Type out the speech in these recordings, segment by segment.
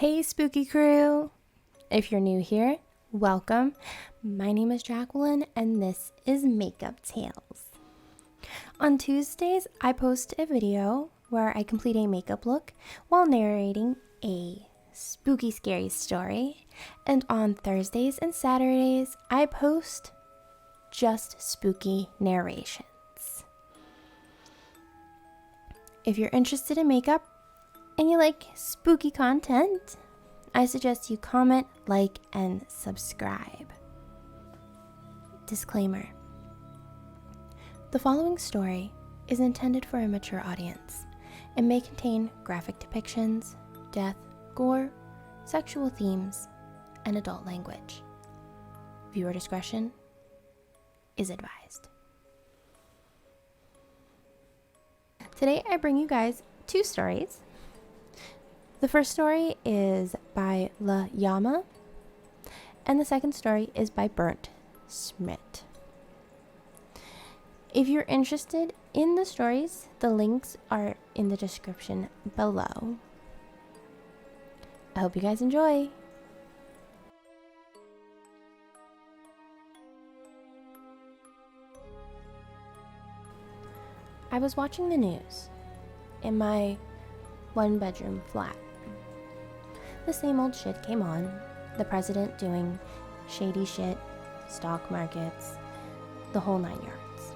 Hey spooky crew! If you're new here, welcome. My name is Jacqueline and this is Makeup Tales. On Tuesdays, I post a video where I complete a makeup look while narrating a spooky scary story. And on Thursdays and Saturdays, I post just spooky narrations. If you're interested in makeup, and you like spooky content, I suggest you comment, like, and subscribe. Disclaimer. The following story is intended for a mature audience and may contain graphic depictions, death, gore, sexual themes, and adult language. Viewer discretion is advised. Today I bring you guys two stories. The first story is by Luhyama, and the second story is by BurntSchmidt. If you're interested in the stories, the links are in the description below. I hope you guys enjoy. I was watching the news in my one-bedroom flat. The same old shit came on, the president doing shady shit, stock markets, the whole 9 yards.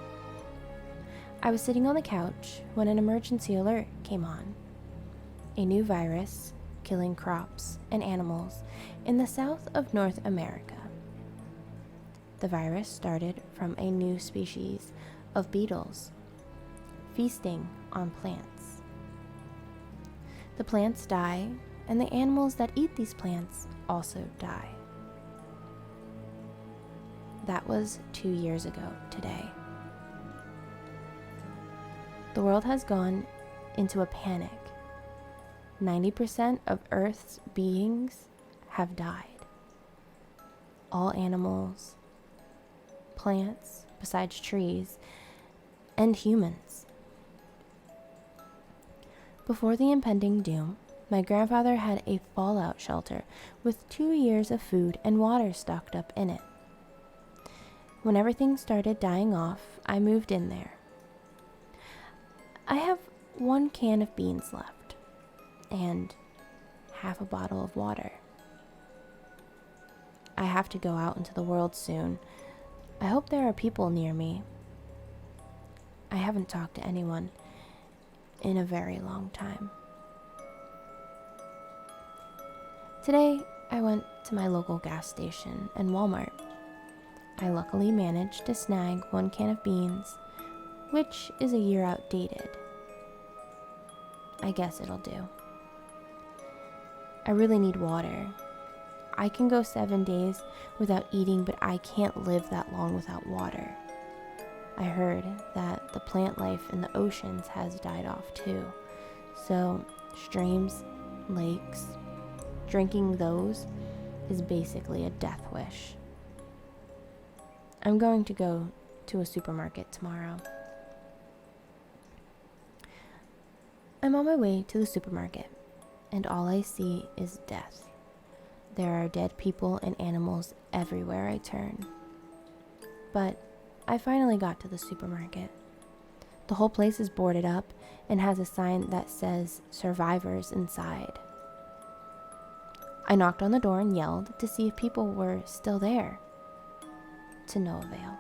I was sitting on the couch when an emergency alert came on. A new virus killing crops and animals in the south of North America. The virus started from a new species of beetles feasting on plants. The plants die, and the animals that eat these plants also die. That was 2 years ago today. The world has gone into a panic. 90% of Earth's beings have died. All animals, plants, besides trees, and humans. Before the impending doom, my grandfather had a fallout shelter with 2 years of food and water stocked up in it. When everything started dying off, I moved in there. I have 1 can of beans left and half a bottle of water. I have to go out into the world soon. I hope there are people near me. I haven't talked to anyone in a very long time. Today, I went to my local gas station and Walmart. I luckily managed to snag 1 can of beans, which is a year outdated. I guess it'll do. I really need water. I can go 7 days without eating, but I can't live that long without water. I heard that the plant life in the oceans has died off too. So, streams, lakes, drinking those is basically a death wish. I'm going to go to a supermarket tomorrow. I'm on my way to the supermarket, and all I see is death. There are dead people and animals everywhere I turn. But I finally got to the supermarket. The whole place is boarded up and has a sign that says survivors inside. I knocked on the door and yelled to see if people were still there. To no avail.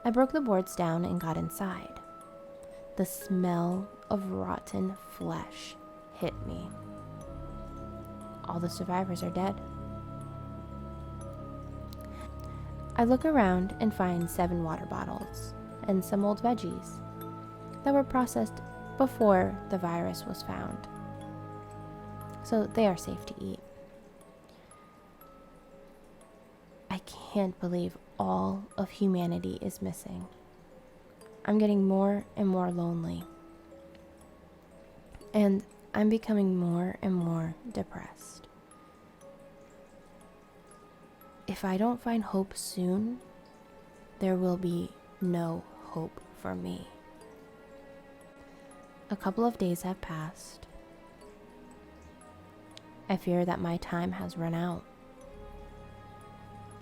I broke the boards down and got inside. The smell of rotten flesh hit me. All the survivors are dead. I look around and find 7 water bottles and some old veggies that were processed before the virus was found. So they are safe to eat. I can't believe all of humanity is missing. I'm getting more and more lonely. And I'm becoming more and more depressed. If I don't find hope soon, there will be no hope for me. A couple of days have passed. I fear that my time has run out.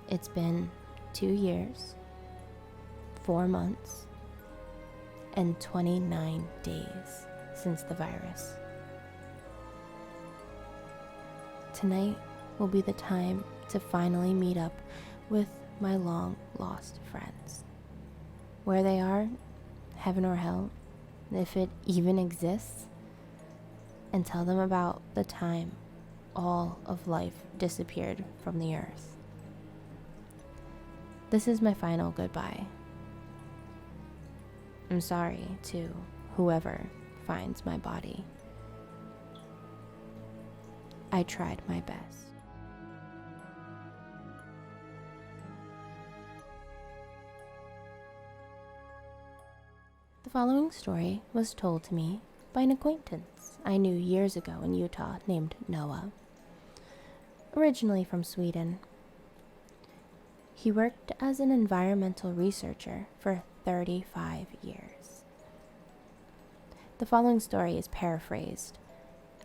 It's been 2 years, 4 months, and 29 days since the virus. Tonight will be the time to finally meet up with my long-lost friends. Where they are, heaven or hell, if it even exists, and tell them about the time all of life disappeared from the earth. This is my final goodbye. I'm sorry to whoever finds my body. I tried my best. The following story was told to me by an acquaintance I knew years ago in Utah named Noah. Originally from Sweden, he worked as an environmental researcher for 35 years. The following story is paraphrased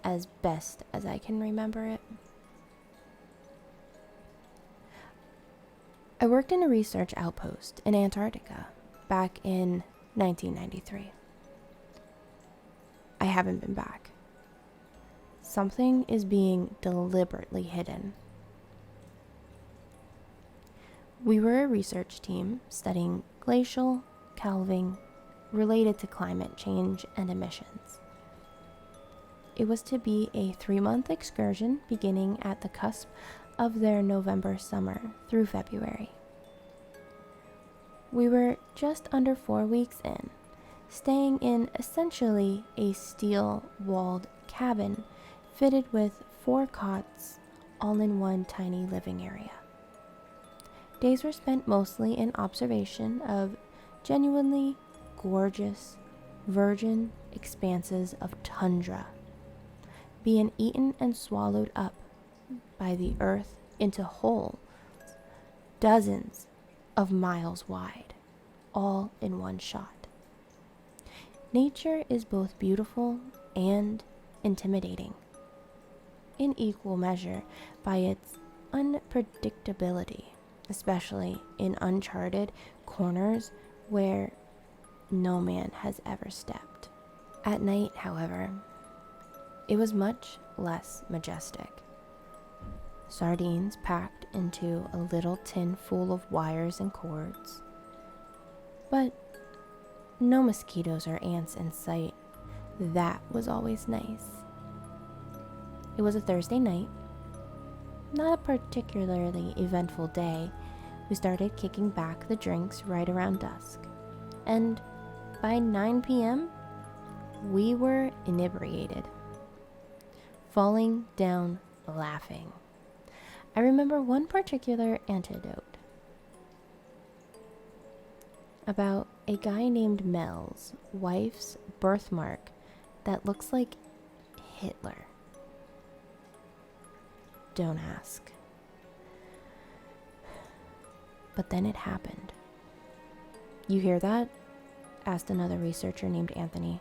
as best as I can remember it. I worked in a research outpost in Antarctica back in 1993. I haven't been back. Something is being deliberately hidden. We were a research team studying glacial calving related to climate change and emissions. It was to be a 3-month excursion beginning at the cusp of their November summer through February. We were just under 4 weeks in, staying in essentially a steel-walled cabin fitted with 4 cots, all in one tiny living area. Days were spent mostly in observation of genuinely gorgeous, virgin expanses of tundra, being eaten and swallowed up by the earth into holes dozens of miles wide, all in one shot. Nature is both beautiful and intimidating, in equal measure by its unpredictability, especially in uncharted corners where no man has ever stepped. At night, however, it was much less majestic. Sardines packed into a little tin full of wires and cords. But no mosquitoes or ants in sight. That was always nice. It was a Thursday night. Not a particularly eventful day. We started kicking back the drinks right around dusk. And by 9 p.m., we were inebriated, falling down laughing. I remember one particular anecdote about a guy named Mel's wife's birthmark that looks like Hitler. Don't ask. But then it happened. You hear that? Asked another researcher named Anthony.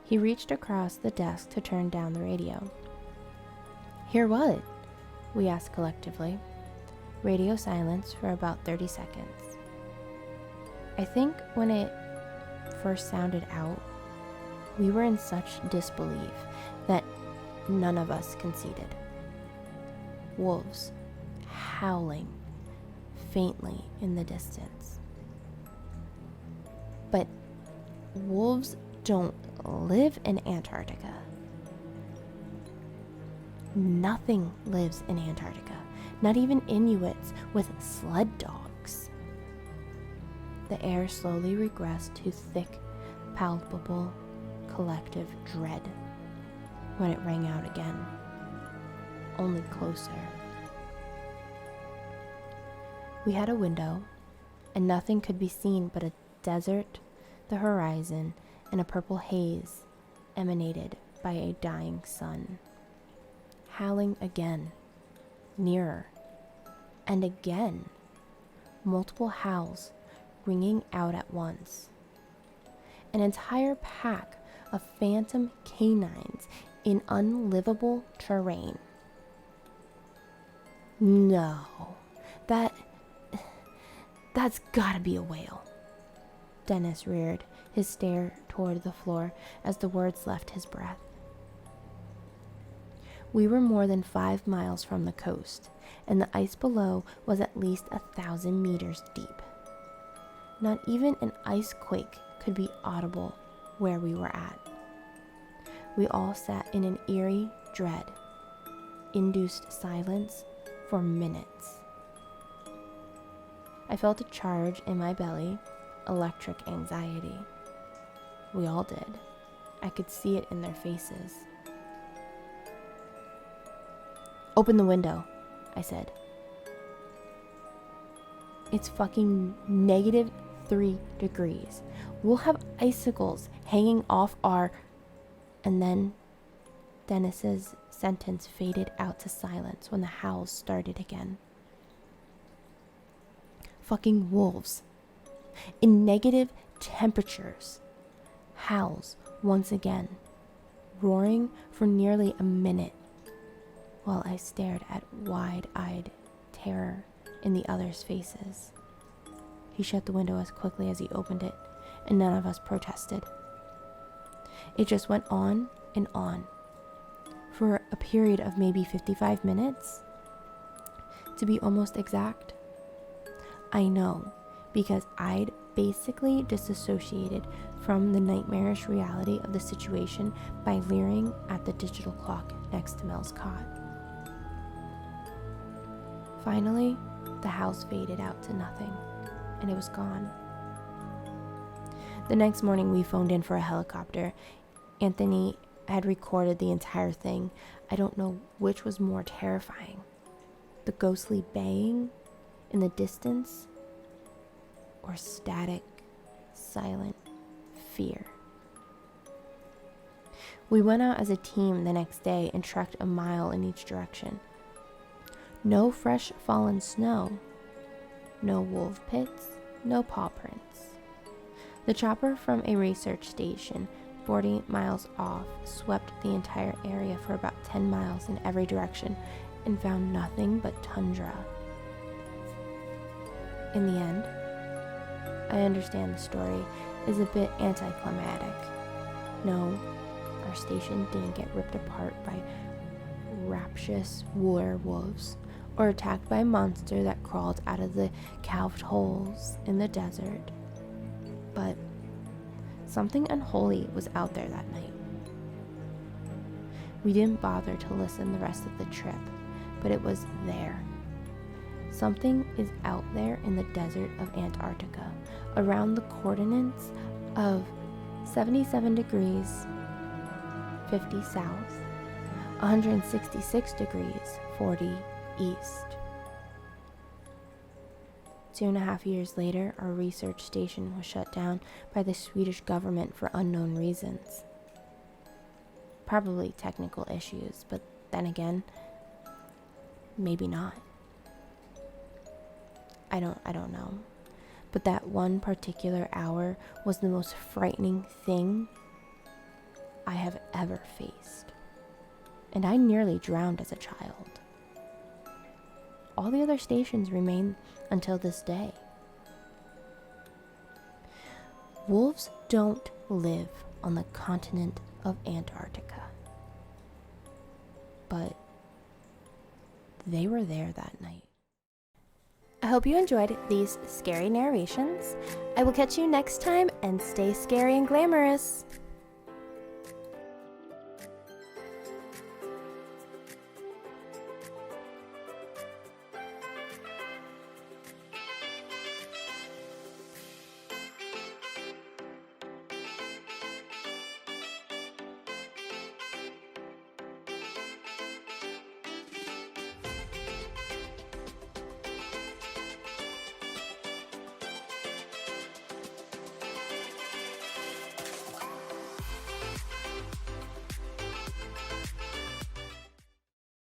He reached across the desk to turn down the radio. Hear what? We asked collectively. Radio silence for about 30 seconds. I think when it first sounded out, we were in such disbelief that none of us conceded. Wolves howling faintly in the distance. But wolves don't live in Antarctica. Nothing lives in Antarctica, not even Inuits with sled dogs. The air slowly regressed to thick, palpable, collective dread when it rang out again, only closer. We had a window, and nothing could be seen but a desert, the horizon, and a purple haze emanated by a dying sun. Howling again, nearer, and again, multiple howls ringing out at once. An entire pack of phantom canines in unlivable terrain. No, that's gotta be a whale. Dennis reared, his stare toward the floor as the words left his breath. We were more than 5 miles from the coast, and the ice below was at least 1,000 meters deep. Not even an ice quake could be audible where we were at. We all sat in an eerie dread-induced silence for minutes. I felt a charge in my belly, electric anxiety. We all did. I could see it in their faces. "Open the window," I said. "It's fucking -3 degrees. We'll have icicles hanging off our..." And then Dennis's sentence faded out to silence when the howls started again. Fucking wolves. In negative temperatures. Howls once again, roaring for nearly a minute, while I stared at wide-eyed terror in the others' faces. He shut the window as quickly as he opened it, and none of us protested. It just went on and on, for a period of maybe 55 minutes. To be almost exact, I know, because I'd basically disassociated from the nightmarish reality of the situation by leering at the digital clock next to Mel's cot. Finally, the house faded out to nothing, and it was gone. The next morning, we phoned in for a helicopter. Anthony had recorded the entire thing. I don't know which was more terrifying, the ghostly baying in the distance, or static, silent fear. We went out as a team the next day and trekked a mile in each direction. No fresh fallen snow, no wolf pits, no paw prints. The chopper from a research station 40 miles off swept the entire area for about 10 miles in every direction and found nothing but tundra. In the end, I understand the story is a bit anticlimactic. No, our station didn't get ripped apart by rapacious werewolves or attacked by a monster that crawled out of the calved holes in the desert. But something unholy was out there that night. We didn't bother to listen the rest of the trip, but it was there. Something is out there in the desert of Antarctica, around the coordinates of 77 degrees 50 south, 166 degrees 40 east. 2.5 years later, our research station was shut down by the Swedish government for unknown reasons. Probably technical issues, but then again, maybe not. I don't know. But that one particular hour was the most frightening thing I have ever faced. And I nearly drowned as a child. All the other stations remain until this day. Wolves don't live on the continent of Antarctica. But they were there that night. I hope you enjoyed these scary narrations. I will catch you next time, and stay scary and glamorous.